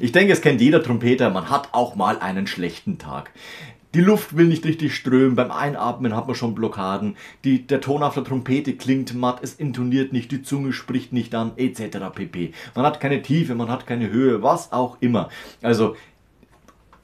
Ich denke, es kennt jeder Trompeter, man hat auch mal einen schlechten Tag. Die Luft will nicht richtig strömen, beim Einatmen hat man schon Blockaden, der Ton auf der Trompete klingt matt, es intoniert nicht, die Zunge spricht nicht an, etc. pp. Man hat keine Tiefe, man hat keine Höhe, was auch immer. Also,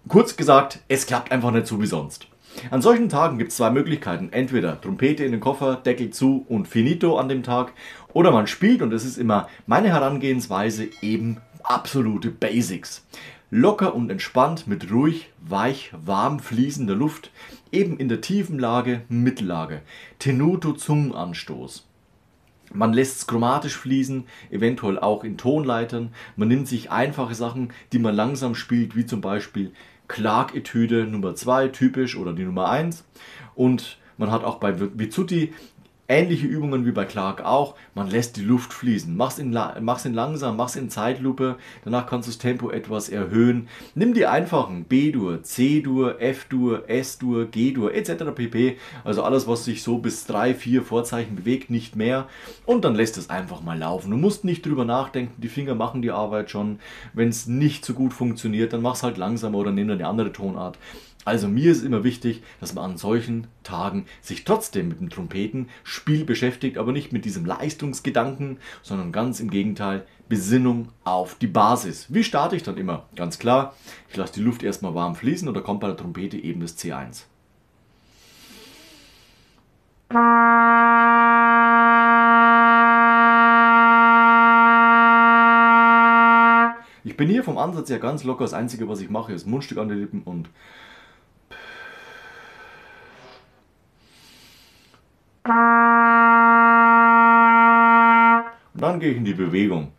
kurz gesagt, es klappt einfach nicht so wie sonst. An solchen Tagen gibt es zwei Möglichkeiten. Entweder Trompete in den Koffer, Deckel zu und finito an dem Tag. Oder man spielt, und das ist immer meine Herangehensweise, eben absolute Basics. Locker und entspannt mit ruhig, weich, warm fließender Luft, eben in der tiefen Lage, Mittellage. Tenuto Zungenanstoß. Man lässt es chromatisch fließen, eventuell auch in Tonleitern. Man nimmt sich einfache Sachen, die man langsam spielt, wie zum Beispiel Clark-Etüde Nummer 2, typisch, oder die Nummer 1. Und man hat auch bei Bizzuti ähnliche Übungen wie bei Clark auch. Man lässt die Luft fließen. Mach's in langsam, mach's in Zeitlupe. Danach kannst du das Tempo etwas erhöhen. Nimm die einfachen B-Dur, C-Dur, F-Dur, S-Dur, G-Dur etc. pp. Also alles, was sich so bis 3, 4 Vorzeichen bewegt, nicht mehr. Und dann lässt es einfach mal laufen. Du musst nicht drüber nachdenken. Die Finger machen die Arbeit schon. Wenn es nicht so gut funktioniert, dann mach's halt langsamer oder nimm eine andere Tonart. Also mir ist immer wichtig, dass man an solchen Tagen sich trotzdem mit dem Trompetenspiel beschäftigt, aber nicht mit diesem Leistungsgedanken, sondern ganz im Gegenteil, Besinnung auf die Basis. Wie starte ich dann immer? Ganz klar, ich lasse die Luft erstmal warm fließen und da kommt bei der Trompete eben das C1. Ich bin hier vom Ansatz her ganz locker, das Einzige, was ich mache, ist Mundstück an die Lippen und dann gehe ich in die Bewegung.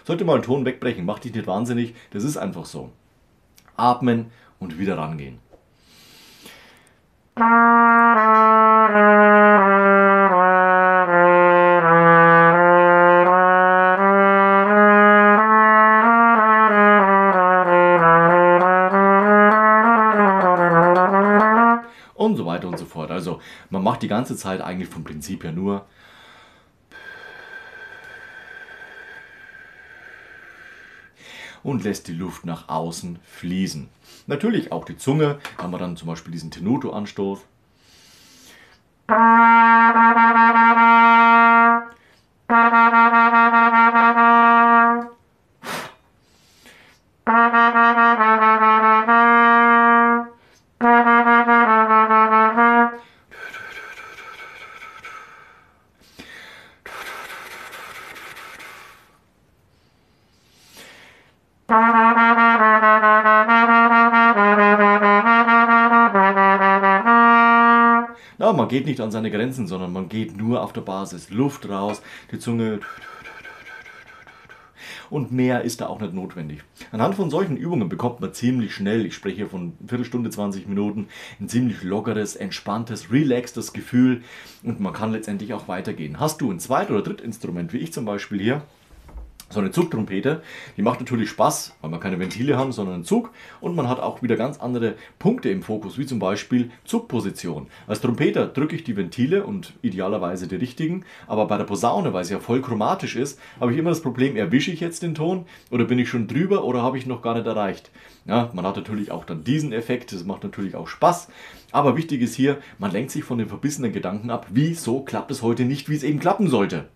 Sollte mal einen Ton wegbrechen, mach dich nicht wahnsinnig, das ist einfach so. Atmen und wieder rangehen. Und so weiter und so fort. Also man macht die ganze Zeit eigentlich vom Prinzip her nur und lässt die Luft nach außen fließen. Natürlich auch die Zunge, da haben wir dann zum Beispiel diesen Tenuto-Anstoß. Ja, man geht nicht an seine Grenzen, sondern man geht nur auf der Basis. Luft raus, die Zunge. Und mehr ist da auch nicht notwendig. Anhand von solchen Übungen bekommt man ziemlich schnell, ich spreche hier von Viertelstunde, 20 Minuten, ein ziemlich lockeres, entspanntes, relaxtes Gefühl und man kann letztendlich auch weitergehen. Hast du ein Zweit- oder Drittinstrument, wie ich zum Beispiel hier, so eine Zugtrompete, die macht natürlich Spaß, weil man keine Ventile haben, sondern einen Zug und man hat auch wieder ganz andere Punkte im Fokus, wie zum Beispiel Zugposition. Als Trompeter drücke ich die Ventile und idealerweise die richtigen, aber bei der Posaune, weil es ja voll chromatisch ist, habe ich immer das Problem, erwische ich jetzt den Ton oder bin ich schon drüber oder habe ich noch gar nicht erreicht. Ja, man hat natürlich auch dann diesen Effekt, das macht natürlich auch Spaß, aber wichtig ist hier, man lenkt sich von den verbissenen Gedanken ab, wieso klappt es heute nicht, wie es eben klappen sollte.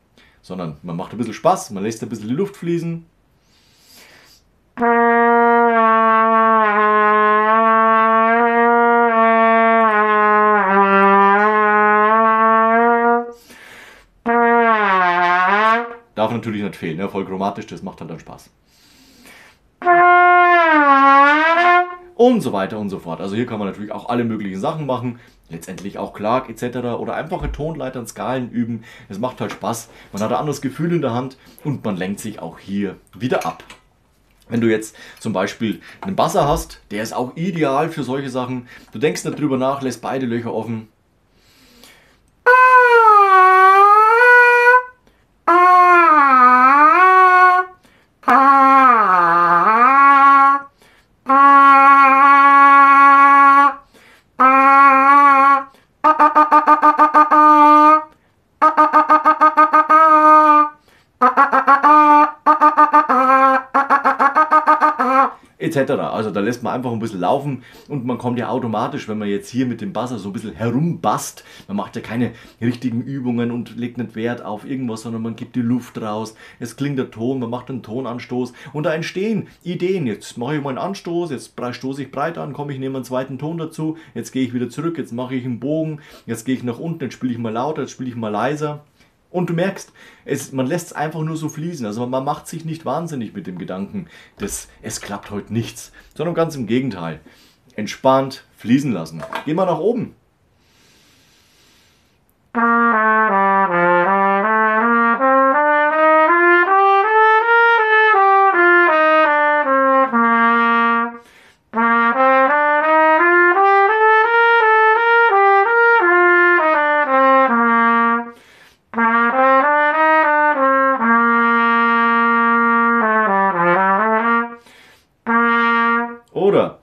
Sondern man macht ein bisschen Spaß, man lässt ein bisschen die Luft fließen. Darf natürlich nicht fehlen, ne? Voll chromatisch, das macht halt dann Spaß. Und so weiter und so fort. Also hier kann man natürlich auch alle möglichen Sachen machen, letztendlich auch Clark etc. oder einfache Tonleitern, Skalen üben. Es macht halt Spaß, man hat ein anderes Gefühl in der Hand und man lenkt sich auch hier wieder ab. Wenn du jetzt zum Beispiel einen Basser hast, der ist auch ideal für solche Sachen. Du denkst nicht drüber nach, lässt beide Löcher offen. etc. Also da lässt man einfach ein bisschen laufen und man kommt ja automatisch, wenn man jetzt hier mit dem Buzzer so ein bisschen herumbasst, man macht ja keine richtigen Übungen und legt nicht Wert auf irgendwas, sondern man gibt die Luft raus, es klingt der Ton, man macht einen Tonanstoß und da entstehen Ideen. Jetzt mache ich mal einen Anstoß, jetzt stoße ich breit an, komme ich, nehme einen zweiten Ton dazu, jetzt gehe ich wieder zurück, jetzt mache ich einen Bogen, jetzt gehe ich nach unten, jetzt spiele ich mal lauter, jetzt spiele ich mal leiser. Und du merkst, man lässt es einfach nur so fließen. Also man macht sich nicht wahnsinnig mit dem Gedanken, dass es klappt heute nichts. Sondern ganz im Gegenteil. Entspannt fließen lassen. Gehen wir nach oben. Oder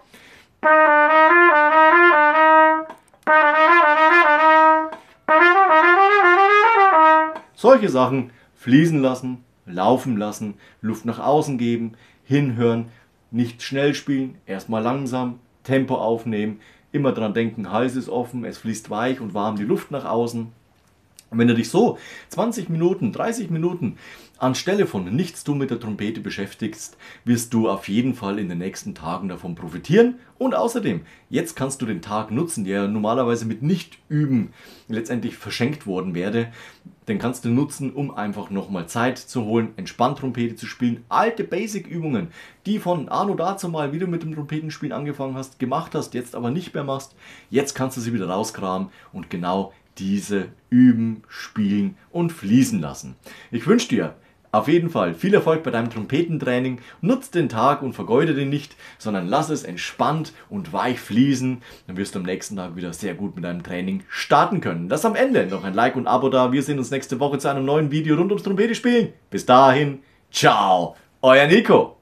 solche Sachen fließen lassen, laufen lassen, Luft nach außen geben, hinhören, nicht schnell spielen, erstmal langsam, Tempo aufnehmen, immer dran denken, Hals ist offen, es fließt weich und warm die Luft nach außen. Und wenn du dich so 20 Minuten, 30 Minuten anstelle von Nichtstun mit der Trompete beschäftigst, wirst du auf jeden Fall in den nächsten Tagen davon profitieren. Und außerdem, jetzt kannst du den Tag nutzen, der normalerweise mit Nichtüben letztendlich verschenkt worden wäre. Den kannst du nutzen, um einfach nochmal Zeit zu holen, entspannt Trompete zu spielen. Alte Basic-Übungen, die von anno dazu mal, wie du mit dem Trompetenspielen angefangen hast, gemacht hast, jetzt aber nicht mehr machst. Jetzt kannst du sie wieder rauskramen und genau diese üben, spielen und fließen lassen. Ich wünsche dir auf jeden Fall viel Erfolg bei deinem Trompetentraining. Nutz den Tag und vergeude den nicht, sondern lass es entspannt und weich fließen. Dann wirst du am nächsten Tag wieder sehr gut mit deinem Training starten können. Lass am Ende noch ein Like und Abo da. Wir sehen uns nächste Woche zu einem neuen Video rund ums Trompete spielen. Bis dahin, ciao, euer Nico.